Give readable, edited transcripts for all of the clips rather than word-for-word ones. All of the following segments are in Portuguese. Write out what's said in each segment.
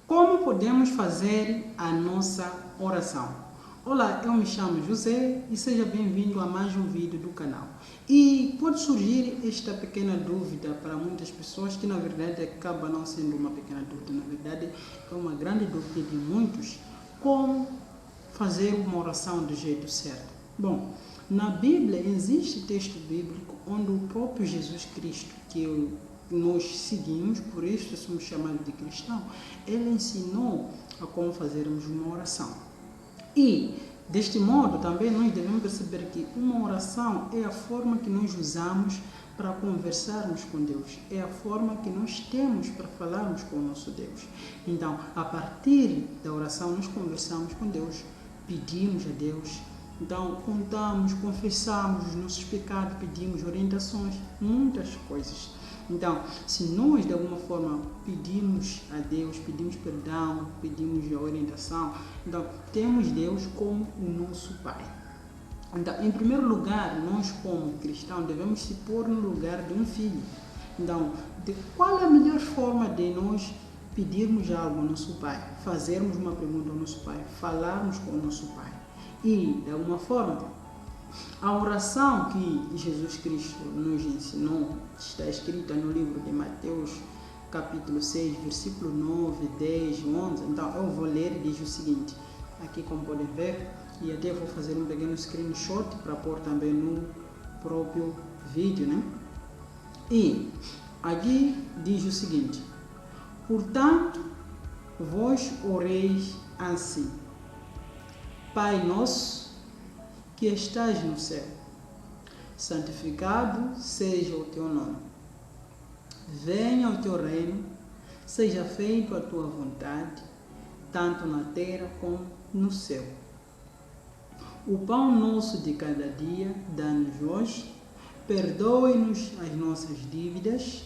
Como podemos fazer a nossa oração? Olá, eu me chamo José e seja bem-vindo a mais um vídeo do canal. E pode surgir esta pequena dúvida para muitas pessoas, que na verdade acaba não sendo uma pequena dúvida, na verdade é uma grande dúvida de muitos: como fazer uma oração do jeito certo? Bom, na Bíblia existe texto bíblico onde o próprio Jesus Cristo, que nós seguimos, por isso somos chamados de cristãos, ele ensinou a como fazermos uma oração. E, deste modo, também nós devemos perceber que uma oração é a forma que nós usamos para conversarmos com Deus, é a forma que nós temos para falarmos com o nosso Deus. Então, a partir da oração, nós conversamos com Deus, pedimos a Deus. Então, contamos, confessamos os nossos pecados, pedimos orientações, muitas coisas. Então, se nós de alguma forma pedimos a Deus, pedimos perdão, pedimos a orientação, então temos Deus como o nosso Pai. Então, em primeiro lugar, nós como cristãos devemos se pôr no lugar de um filho. Então, qual é a melhor forma de nós pedirmos algo ao nosso Pai, fazermos uma pergunta ao nosso Pai, falarmos com o nosso Pai? E, de alguma forma, a oração que Jesus Cristo nos ensinou está escrita no livro de Mateus, capítulo 6, versículo 9, 10, 11. Então, eu vou ler e diz o seguinte, aqui como podem ver, e até vou fazer um pequeno screenshot para pôr também no próprio vídeo, né? E aqui diz o seguinte: portanto, vós oreis assim: Pai nosso, que estás no céu, santificado seja o teu nome. Venha o teu reino, seja feita a tua vontade, tanto na terra como no céu. O pão nosso de cada dia dá-nos hoje, perdoe-nos as nossas dívidas,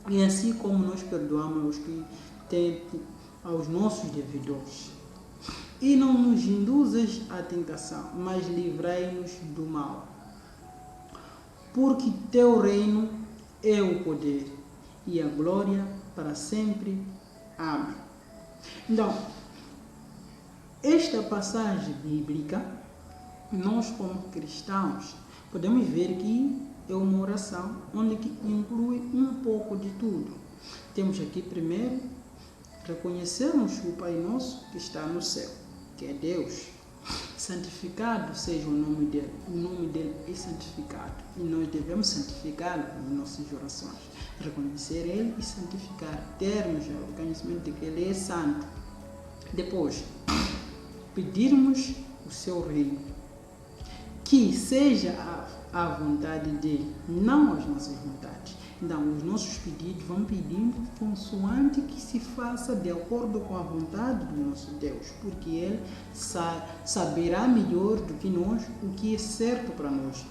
e assim como nós perdoamos aos que têm aos nossos devedores. E não nos induzas à tentação, mas livrai-nos do mal. Porque teu reino é o poder e a glória para sempre. Amém. Então, esta passagem bíblica, nós como cristãos, podemos ver que é uma oração onde inclui um pouco de tudo. Temos aqui primeiro, reconhecemos o Pai Nosso que está no céu, que é Deus. Santificado seja o nome dele é santificado, e nós devemos santificá-lo nas nossas orações, reconhecer ele e santificar, termos o reconhecimento de que ele é santo. Depois, pedirmos o seu reino, que seja a vontade dele, não as nossas vontades. Então, os nossos pedidos vão pedindo consoante que se faça de acordo com a vontade do nosso Deus, porque ele saberá melhor do que nós o que é certo para nós.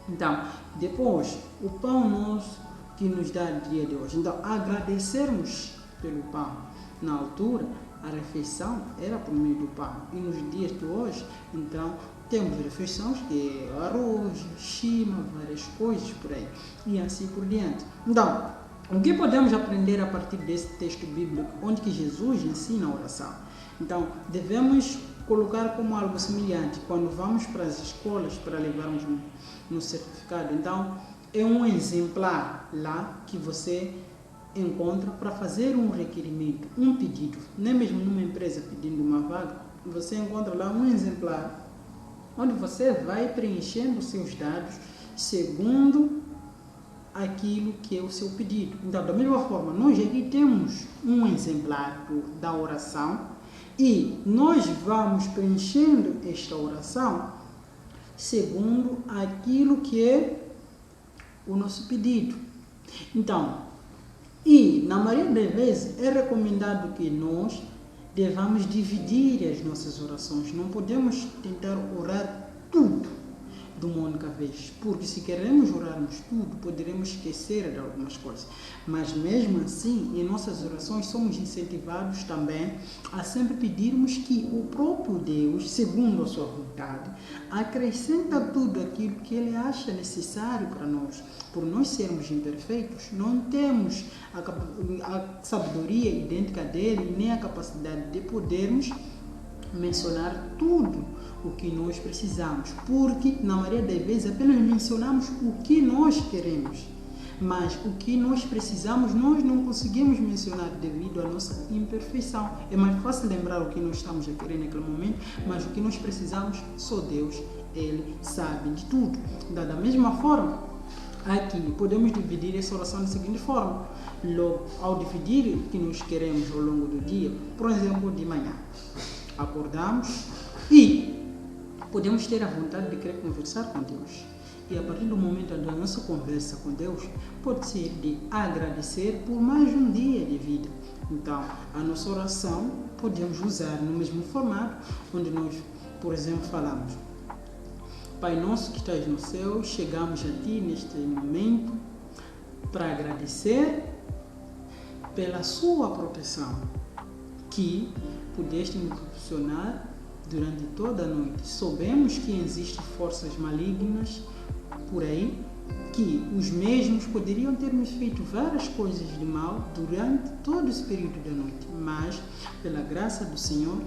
Então, depois, o pão nosso que nos dá no dia de hoje. Então, agradecermos pelo pão. Na altura, a refeição era por meio do pão. E nos dias de hoje, então, temos refeições que é arroz, chima, várias coisas por aí. E assim por diante. Então, o que podemos aprender a partir desse texto bíblico, onde que Jesus ensina a oração? Então, devemos colocar como algo semelhante quando vamos para as escolas para levarmos no certificado. Então, é um exemplar lá que você encontra para fazer um requerimento, um pedido. Nem mesmo numa empresa pedindo uma vaga, você encontra lá um exemplar onde você vai preenchendo os seus dados segundo aquilo que é o seu pedido. Então, da mesma forma, nós aqui temos um exemplar da oração e nós vamos preenchendo esta oração segundo aquilo que é o nosso pedido. Então, e na maioria das vezes é recomendado que nós devamos dividir as nossas orações. Não podemos tentar orar tudo. de uma única vez, porque se queremos orarmos tudo, poderemos esquecer de algumas coisas, mas mesmo assim, em nossas orações somos incentivados também a sempre pedirmos que o próprio Deus, segundo a sua vontade, acrescenta tudo aquilo que Ele acha necessário para nós. Por nós sermos imperfeitos, não temos a sabedoria idêntica dele, nem a capacidade de podermos mencionar tudo o que nós precisamos, porque na maioria das vezes apenas mencionamos o que nós queremos, mas o que nós precisamos nós não conseguimos mencionar devido à nossa imperfeição. É mais fácil lembrar o que nós estamos a querer naquele momento, mas o que nós precisamos, só Deus, Ele sabe de tudo. Da mesma forma, aqui podemos dividir essa oração da seguinte forma: logo, ao dividir o que nós queremos ao longo do dia, por exemplo, de manhã, acordamos e podemos ter a vontade de querer conversar com Deus. E a partir do momento da nossa conversa com Deus, pode ser de agradecer por mais um dia de vida. Então, a nossa oração podemos usar no mesmo formato, onde nós, por exemplo, falamos: Pai nosso que estás no céu, chegamos a Ti neste momento para agradecer pela Sua proteção, que pudeste me proporcionar durante toda a noite. Soubemos que existem forças malignas por aí, que os mesmos poderiam ter me feito várias coisas de mal durante todo esse período da noite, mas pela graça do Senhor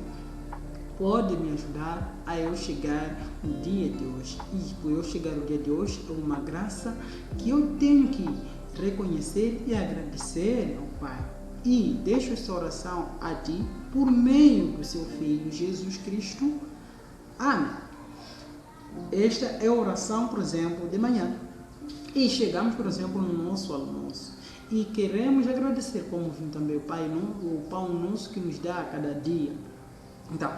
pode me ajudar a eu chegar no dia de hoje. E por eu chegar no dia de hoje é uma graça que eu tenho que reconhecer e agradecer ao Pai. E deixo essa oração a Ti por meio do Seu Filho Jesus Cristo. Amém. Esta é a oração, por exemplo, de manhã. E chegamos, por exemplo, no nosso almoço e queremos agradecer, como viu também o pão nosso que nos dá a cada dia. Então,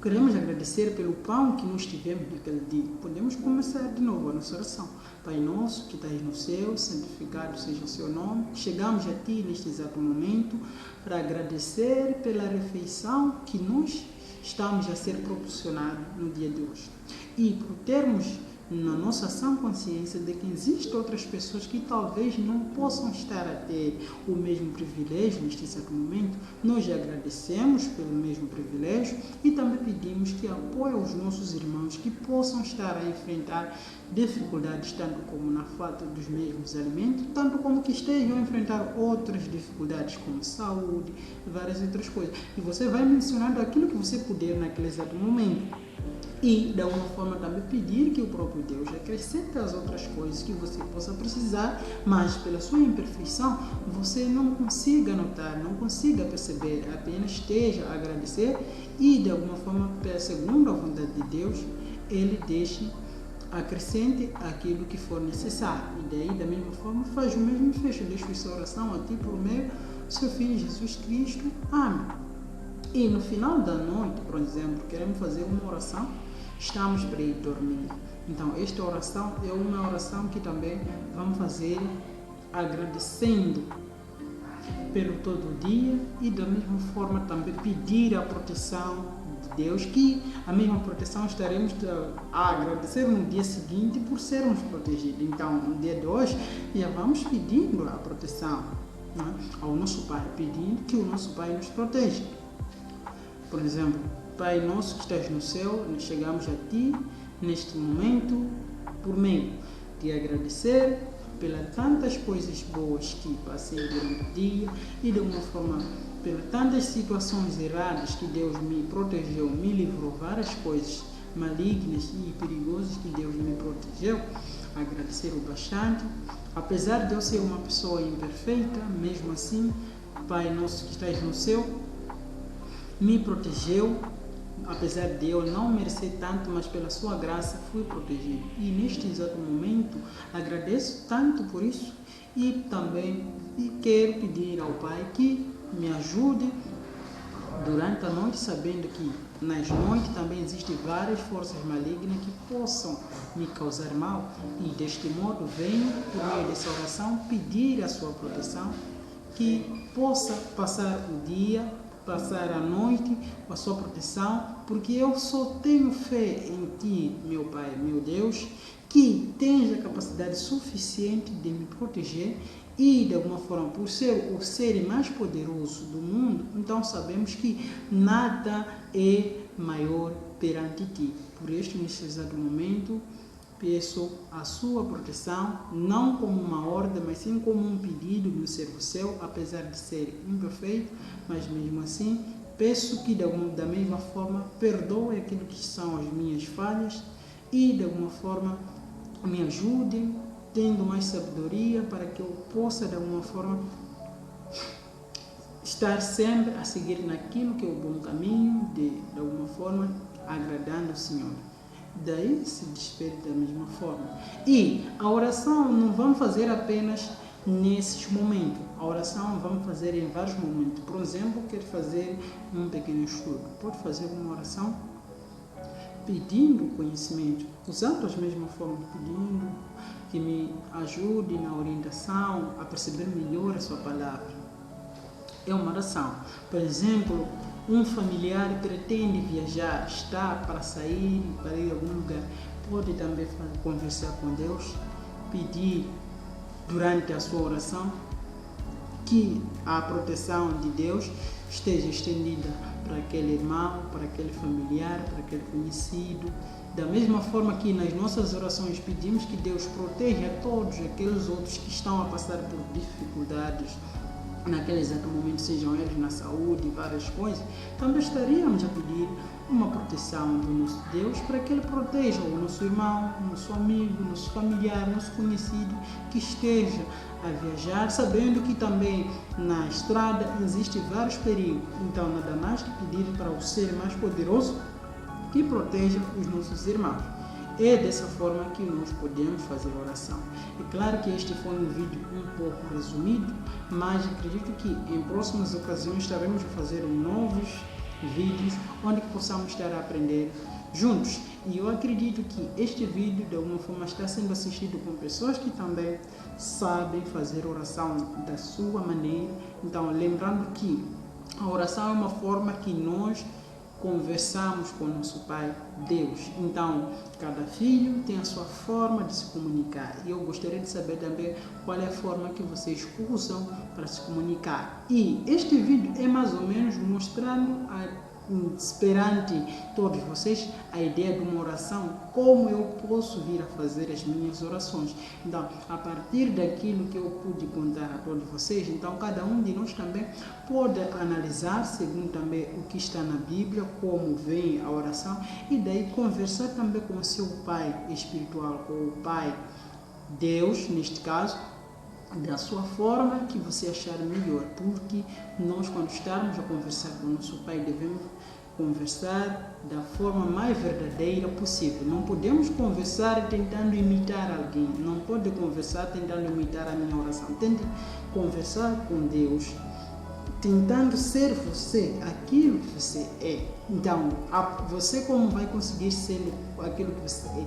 queremos agradecer pelo pão que nós tivemos naquele dia. Podemos começar de novo a nossa oração. Pai nosso que estás no céu, santificado seja o seu nome. Chegamos a Ti neste exato momento para agradecer pela refeição que nós estamos a ser proporcionados no dia de hoje. E por termos na nossa sã consciência de que existem outras pessoas que talvez não possam estar a ter o mesmo privilégio neste certo momento, nós agradecemos pelo mesmo privilégio e também pedimos que apoie os nossos irmãos que possam estar a enfrentar dificuldades, tanto como na falta dos mesmos alimentos, tanto como que estejam a enfrentar outras dificuldades como saúde e várias outras coisas. E você vai mencionando aquilo que você puder naquele exato momento. E, de alguma forma, também pedir que o próprio Deus acrescente as outras coisas que você possa precisar, mas pela sua imperfeição, você não consiga notar, não consiga perceber, apenas esteja a agradecer e, de alguma forma, segundo a vontade de Deus, Ele deixe, acrescente aquilo que for necessário. E daí, da mesma forma, faz o mesmo fecho. Deixo essa oração a Ti por meio do Seu Filho Jesus Cristo. Amém. E no final da noite, por exemplo, queremos fazer uma oração, estamos para ir dormir. Então, esta oração é uma oração que também vamos fazer agradecendo pelo todo o dia e da mesma forma também pedir a proteção de Deus, que a mesma proteção estaremos a agradecer no dia seguinte por sermos protegidos. Então, no dia de hoje, já vamos pedindo a proteção, né, ao nosso Pai, pedindo que o nosso Pai nos proteja. Por exemplo, Pai nosso que estás no céu, nós chegamos a Ti neste momento por meio de agradecer pelas tantas coisas boas que passei durante o dia e de uma forma pelas tantas situações erradas que Deus me protegeu, me livrou várias coisas malignas e perigosas que Deus me protegeu. Agradecer o bastante, apesar de eu ser uma pessoa imperfeita, mesmo assim, Pai nosso que estás no céu, me protegeu, apesar de eu não merecer tanto, mas pela sua graça fui protegido. E neste exato momento agradeço tanto por isso e também quero pedir ao Pai que me ajude durante a noite, sabendo que nas noites também existem várias forças malignas que possam me causar mal. E deste modo venho, por meio dessa oração, pedir a sua proteção, que possa passar o dia, passar a noite com a sua proteção, porque eu só tenho fé em Ti, meu Pai, meu Deus, que tens a capacidade suficiente de me proteger e, de alguma forma, por ser o ser mais poderoso do mundo, então sabemos que nada é maior perante ti. Por este, neste exato momento, peço a sua proteção, não como uma ordem, mas sim como um pedido do servo seu, apesar de ser imperfeito, mas mesmo assim, peço que da mesma forma perdoe aquilo que são as minhas falhas e de alguma forma me ajude, tendo mais sabedoria para que eu possa de alguma forma estar sempre a seguir naquilo que é o bom caminho, de alguma forma agradando o Senhor. Daí se despede da mesma forma. E a oração não vamos fazer apenas nesses momentos. A oração vamos fazer em vários momentos. Por exemplo, quer fazer um pequeno estudo. Pode fazer uma oração pedindo conhecimento, usando as mesmas formas, pedindo que me ajude na orientação, a perceber melhor a sua palavra. É uma oração. Por exemplo, um familiar pretende viajar, está para sair, para ir a algum lugar, pode também conversar com Deus, pedir durante a sua oração que a proteção de Deus esteja estendida para aquele irmão, para aquele familiar, para aquele conhecido. Da mesma forma que nas nossas orações pedimos que Deus proteja todos aqueles outros que estão a passar por dificuldades naquele exato momento, sejam eles na saúde, várias coisas, também estaríamos a pedir uma proteção do nosso Deus para que Ele proteja o nosso irmão, o nosso amigo, o nosso familiar, o nosso conhecido que esteja a viajar, sabendo que também na estrada existem vários perigos. Então, nada mais que pedir para o ser mais poderoso que proteja os nossos irmãos. É dessa forma que nós podemos fazer oração. É claro que este foi um vídeo um pouco resumido, mas acredito que em próximas ocasiões estaremos a fazer novos vídeos onde possamos estar a aprender juntos. E eu acredito que este vídeo de alguma forma está sendo assistido por pessoas que também sabem fazer oração da sua maneira. Então, lembrando que a oração é uma forma que nós conversamos com nosso Pai, Deus. Então, cada filho tem a sua forma de se comunicar. E eu gostaria de saber também qual é a forma que vocês usam para se comunicar. E este vídeo é mais ou menos mostrando perante todos vocês a ideia de uma oração, como eu posso vir a fazer as minhas orações. Então, a partir daquilo que eu pude contar a todos vocês, então cada um de nós também pode analisar, segundo também o que está na Bíblia, como vem a oração, e daí conversar também com o seu pai espiritual, com o Pai Deus, neste caso, da sua forma que você achar melhor, porque nós, quando estarmos a conversar com o nosso Pai, devemos conversar da forma mais verdadeira possível. Não podemos conversar tentando imitar alguém, não pode conversar tentando imitar a minha oração. Tente conversar com Deus, tentando ser você, aquilo que você é. Então, você como vai conseguir ser aquilo que você é?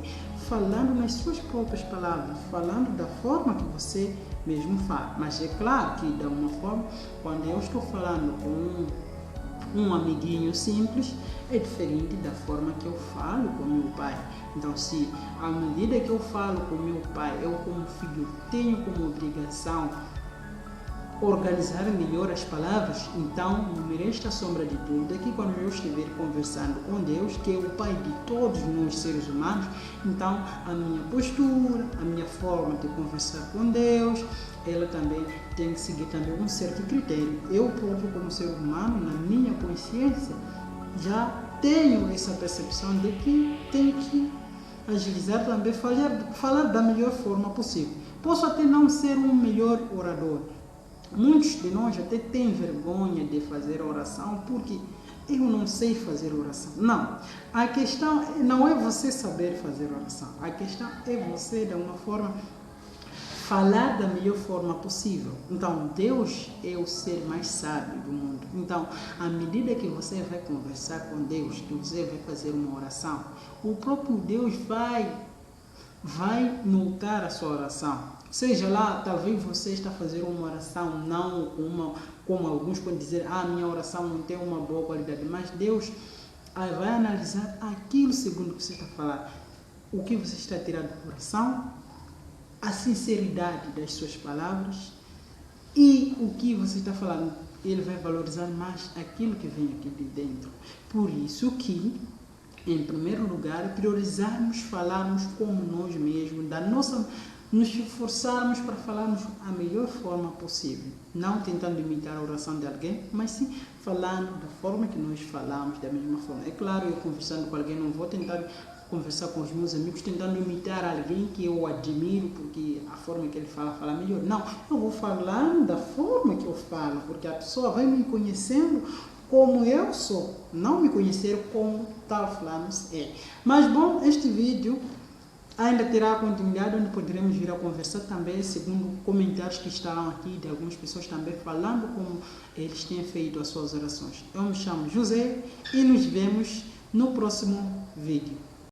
Falando nas suas próprias palavras, falando da forma que você mesmo fala. Mas é claro que, de uma forma, quando eu estou falando com um amiguinho simples, é diferente da forma que eu falo com meu pai. Então, se à medida que eu falo com meu pai, eu como filho tenho como obrigação organizar melhor as palavras, então não me resta sombra de dúvida que quando eu estiver conversando com Deus, que é o Pai de todos nós seres humanos, então a minha postura, a minha forma de conversar com Deus, ela também tem que seguir também um certo critério. Eu próprio, como ser humano, na minha consciência, já tenho essa percepção de que tenho que agilizar também, falar da melhor forma possível. Posso até não ser um melhor orador. Muitos de nós até têm vergonha de fazer oração porque eu não sei fazer oração. Não, a questão não é você saber fazer oração. A questão é você, de alguma forma, falar da melhor forma possível. Então, Deus é o ser mais sábio do mundo. Então, à medida que você vai conversar com Deus, que você vai fazer uma oração, o próprio Deus vai notar a sua oração. Seja lá, talvez você está fazendo uma oração não como alguns podem dizer, minha oração não tem uma boa qualidade, mas Deus vai analisar aquilo segundo o que você está falando. o que você está tirando do coração, a sinceridade das suas palavras e o que você está falando. Ele vai valorizar mais aquilo que vem aqui de dentro. Por isso que, em primeiro lugar, priorizarmos falarmos como nós mesmos, nos esforçarmos para falarmos a melhor forma possível. Não tentando imitar a oração de alguém, mas sim falando da forma que nós falamos, da mesma forma. É claro, eu conversando com alguém, não vou tentar conversar com os meus amigos, tentando imitar alguém que eu admiro, porque a forma que ele fala melhor. Não, eu vou falar da forma que eu falo, porque a pessoa vai me conhecendo como eu sou, não me conhecer como tal fulano é. Mas bom, este vídeo ainda terá continuidade, onde poderemos vir a conversar também, segundo comentários que estão aqui, de algumas pessoas também falando como eles têm feito as suas orações. Eu me chamo José e nos vemos no próximo vídeo.